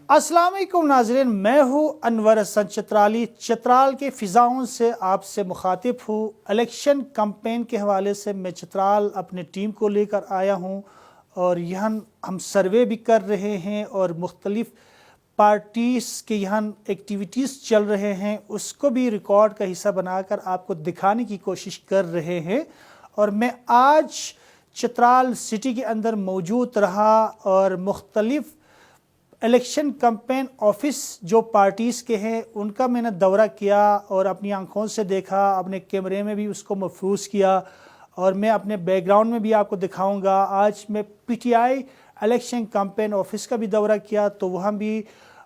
अस्सलाम वालेकुम नाज़रीन, मैं हूँ अनवर हसन चित्राली। चित्राल के फ़िज़ाओं से आपसे मुखातिब हूँ। इलेक्शन कैंपेन के हवाले से मैं चित्राल अपने टीम को लेकर आया हूँ और यहाँ हम सर्वे भी कर रहे हैं और मुख्तलिफ़ पार्टीज़ के यहाँ एक्टिविटीज़ चल रहे हैं, उसको भी रिकॉर्ड का हिस्सा बनाकर आपको दिखाने की कोशिश कर रहे हैं। और मैं आज चित्राल सिटी के अंदर मौजूद रहा और मुख्तलिफ़ इलेक्शन कैंपेन ऑफिस जो पार्टीज़ के हैं उनका मैंने दौरा किया और अपनी आंखों से देखा, अपने कैमरे में भी उसको महफूज किया और मैं अपने बैकग्राउंड में भी आपको दिखाऊंगा। आज मैं पीटीआई इलेक्शन कैंपेन ऑफिस का भी दौरा किया तो वहाँ भी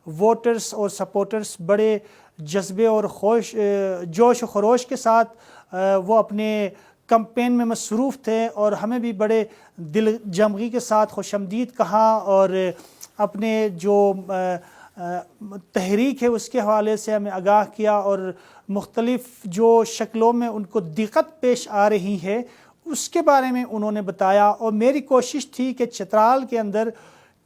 वोटर्स और सपोर्टर्स बड़े जज्बे और जोश व खरोश के साथ वो अपने कैंपेन में मसरूफ़ थे और हमें भी बड़े दिल जमगी के साथ खुशामदीद कहा और अपने जो तहरीक है उसके हवाले से हमें आगाह किया और मुख्तलिफ़ जो शक्लों में उनको दिक्कत पेश आ रही है उसके बारे में उन्होंने बताया। और मेरी कोशिश थी कि चित्राल के अंदर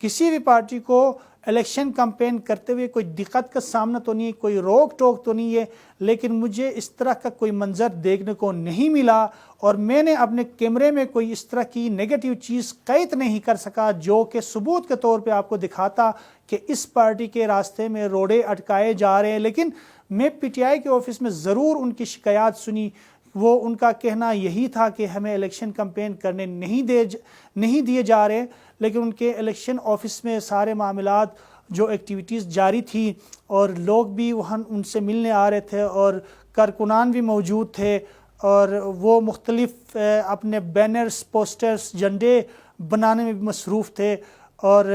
किसी भी पार्टी को इलेक्शन कैंपेन करते हुए कोई दिक्कत का सामना तो नहीं, कोई रोक टोक तो नहीं है, लेकिन मुझे इस तरह का कोई मंज़र देखने को नहीं मिला और मैंने अपने कैमरे में कोई इस तरह की नेगेटिव चीज़ कैद नहीं कर सका जो कि सबूत के तौर पे आपको दिखाता कि इस पार्टी के रास्ते में रोड़े अटकाए जा रहे हैं। लेकिन मैं पीटीआई के ऑफिस में ज़रूर उनकी शिकायत सुनी। वो उनका कहना यही था कि हमें इलेक्शन कैंपेन करने नहीं दिए जा रहे, लेकिन उनके इलेक्शन ऑफिस में सारे मामलात जो एक्टिविटीज़ जारी थी और लोग भी वहाँ उनसे मिलने आ रहे थे और कारकुनान भी मौजूद थे और वो मुख्तलिफ़ अपने बैनर्स, पोस्टर्स, झंडे बनाने में भी मसरूफ़ थे और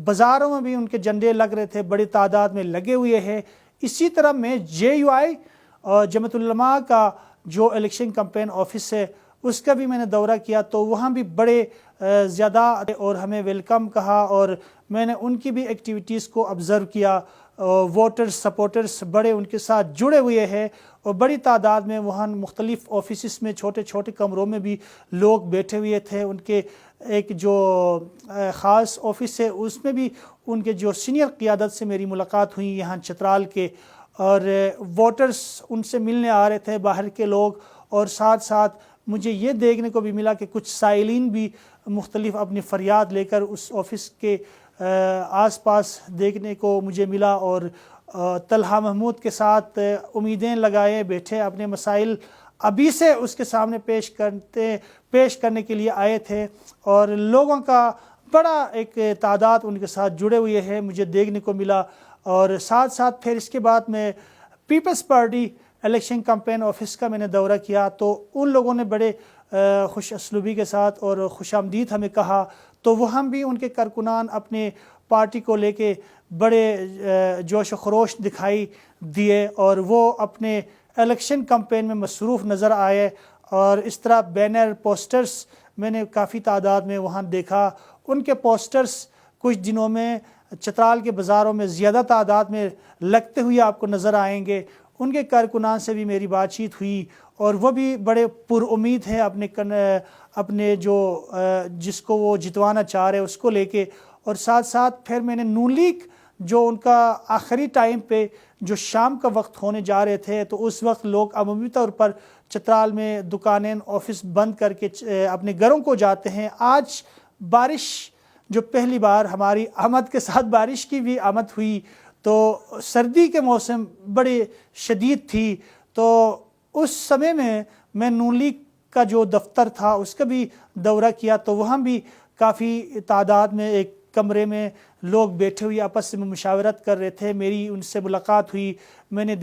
बाज़ारों में भी उनके झंडे लग रहे थे, बड़ी तादाद में लगे हुए हैं। इसी तरह मैं JUI और जमात उलमा का जो इलेक्शन कैंपेन ऑफिस है उसका भी मैंने दौरा किया तो वहाँ भी बड़े ज़्यादा और हमें वेलकम कहा और मैंने उनकी भी एक्टिविटीज़ को ऑब्ज़र्व किया। वोटर्स, सपोर्टर्स बड़े उनके साथ जुड़े हुए हैं और बड़ी तादाद में वहाँ मुख्तलिफ़ ऑफिस में छोटे छोटे कमरों में भी लोग बैठे हुए थे। उनके एक जो ख़ास ऑफिस है उसमें भी उनके जो सीनियर क़ियादत से मेरी मुलाकात हुई यहाँ चित्राल के, और वोटर्स उनसे मिलने आ रहे थे, बाहर के लोग, और साथ साथ मुझे ये देखने को भी मिला कि कुछ साइलिन भी मुख्तलिफ़ अपनी फ़रियाद लेकर उस ऑफ़िस के आसपास देखने को मुझे मिला और तलहा महमूद के साथ उम्मीदें लगाए बैठे अपने मसाइल अभी से उसके सामने पेश करने के लिए आए थे और लोगों का बड़ा एक तादाद उनके साथ जुड़े हुए हैं मुझे देखने को मिला। और साथ साथ फिर इसके बाद में Peoples Party election campaign office का मैंने दौरा किया तो उन लोगों ने बड़े खुश असलूबी के साथ और खुशामदीद हमें कहा तो वहाँ भी उनके कारकुनान अपने पार्टी को लेके बड़े जोश व खरोश दिखाई दिए और वो अपने इलेक्शन कैंपेन में मसरूफ़ नज़र आए। और इस तरह बैनर, पोस्टर्स मैंने काफ़ी तादाद में वहाँ देखा। उनके पोस्टर्स कुछ दिनों में चित्राल के बाज़ारों में ज़्यादा तादाद में लगते हुए आपको नज़र आएंगे। उनके कारकुनान से भी मेरी बातचीत हुई और वो भी बड़े पुरउम्मीद हैं अपने जो जिसको वो जितवाना चाह रहे उसको लेके। और साथ साथ फिर मैंने नून लीग जो उनका आखिरी टाइम पे जो शाम का वक्त होने जा रहे थे तो उस वक्त लोग अमूमी तौर पर चित्राल में दुकानें, ऑफिस बंद करके अपने घरों को जाते हैं। आज बारिश जो पहली बार हमारी आमद के साथ बारिश की भी आमद हुई तो सर्दी के मौसम बड़े शदीद थी तो उस समय में मैं नून लीग का जो दफ्तर था उसका भी दौरा किया तो वहाँ भी काफ़ी तादाद में एक कमरे में लोग बैठे हुए आपस में मुशावरत कर रहे थे। मेरी उनसे मुलाकात हुई, मैंने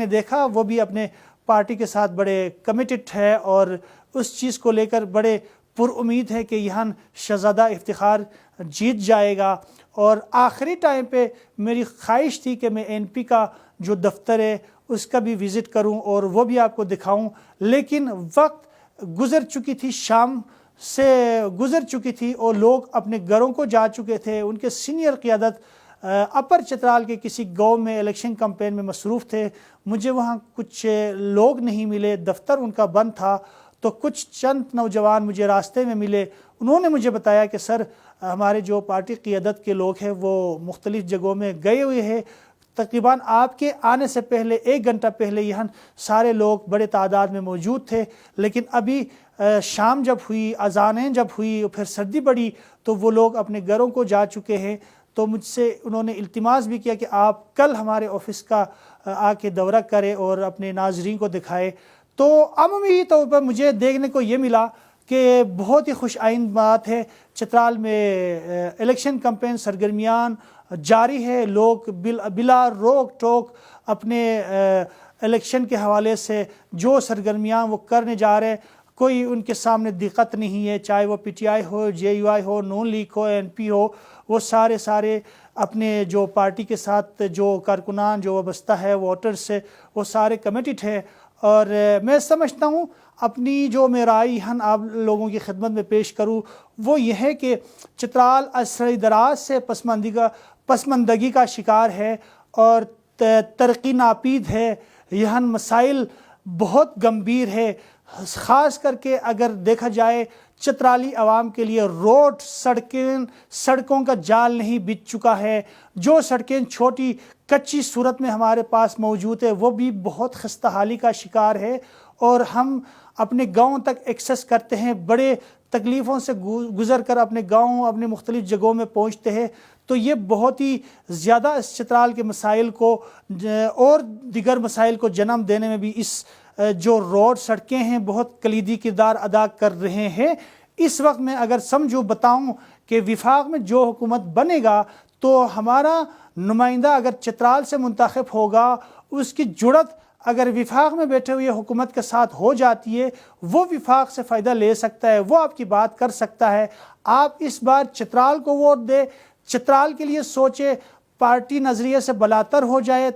देखा वो भी अपने पार्टी के साथ बड़े कमिटेड है और उस चीज़ को लेकर बड़े पुरउम्मीद है कि यहाँ शहज़ादा इफ्तिखार जीत जाएगा। और आखिरी टाइम पे मेरी ख्वाहिश थी कि मैं NP का जो दफ्तर है उसका भी विज़िट करूं और वो भी आपको दिखाऊं, लेकिन वक्त गुज़र चुकी थी, शाम से गुज़र चुकी थी और लोग अपने घरों को जा चुके थे। उनके सीनियर क़ियादत अपर चित्राल के किसी गांव में इलेक्शन कैंपेन में मसरूफ़ थे। मुझे वहाँ कुछ लोग नहीं मिले, दफ्तर उनका बंद था तो कुछ चंद नौजवान मुझे रास्ते में मिले। उन्होंने मुझे बताया कि सर ہمارے جو پارٹی قیادت کے لوگ ہیں وہ مختلف جگہوں میں گئے ہوئے ہیں. تقریباً آپ کے آنے سے پہلے 1 گھنٹہ پہلے یہاں سارے لوگ بڑے تعداد میں موجود تھے، لیکن ابھی شام جب ہوئی، اذانیں جب ہوئی، پھر سردی بڑھی تو وہ لوگ اپنے گھروں کو جا چکے ہیں. تو مجھ سے انہوں نے التماس بھی کیا کہ آپ کل ہمارے آفس کا آ کے دورہ کریں اور اپنے ناظرین کو دکھائے. تو عمومی طور پر مجھے دیکھنے کو یہ ملا کہ بہت ہی خوش آئند بات ہے. چترال میں الیکشن کمپین سرگرمیان جاری ہے. لوگ بلا روک ٹوک اپنے الیکشن کے حوالے سے جو سرگرمیاں وہ کرنے جا رہے ہیں، کوئی ان کے سامنے دقت نہیں ہے، چاہے وہ پی ٹی آئی ہو، جے یو آئی ہو، نون لیگ ہو، این پی ہو. وہ سارے اپنے جو پارٹی کے ساتھ جو کارکنان جو وابستہ ہے ووٹر سے، وہ سارے کمیٹڈ ہے. اور میں سمجھتا ہوں اپنی جو رائے آپ لوگوں کی خدمت میں پیش کروں وہ یہ ہے کہ چترال عرصہ دراز سے پسماندگی کا شکار ہے اور ترقی ناپید ہے. یہاں مسائل بہت گمبھیر ہے. خاص کر کے اگر دیکھا جائے چترالی عوام کے لیے روڈ سڑکوں کا جال نہیں بچ چکا ہے. جو سڑکیں چھوٹی کچی صورت میں ہمارے پاس موجود ہے وہ بھی بہت خستہ حالی کا شکار ہے. اور ہم اپنے گاؤں تک ایکسس کرتے ہیں، بڑے تکلیفوں سے گزر کر اپنے گاؤں اپنے مختلف جگہوں میں پہنچتے ہیں. تو یہ بہت ہی زیادہ اس چترال کے مسائل کو اور دیگر مسائل کو جنم دینے میں بھی اس جو روڈ سڑکیں ہیں بہت کلیدی کردار ادا کر رہے ہیں. اس وقت میں اگر بتاؤں کہ وفاق میں جو حکومت بنے گا تو ہمارا نمائندہ اگر چترال سے منتخب ہوگا، اس کی جڑت اگر وفاق میں بیٹھے ہوئے حکومت کے ساتھ ہو جاتی ہے، وہ وفاق سے فائدہ لے سکتا ہے، وہ آپ کی بات کر سکتا ہے. آپ اس بار چترال کو ووٹ دے، چترال کے لیے سوچے، پارٹی نظریے سے بلاتر ہو جائے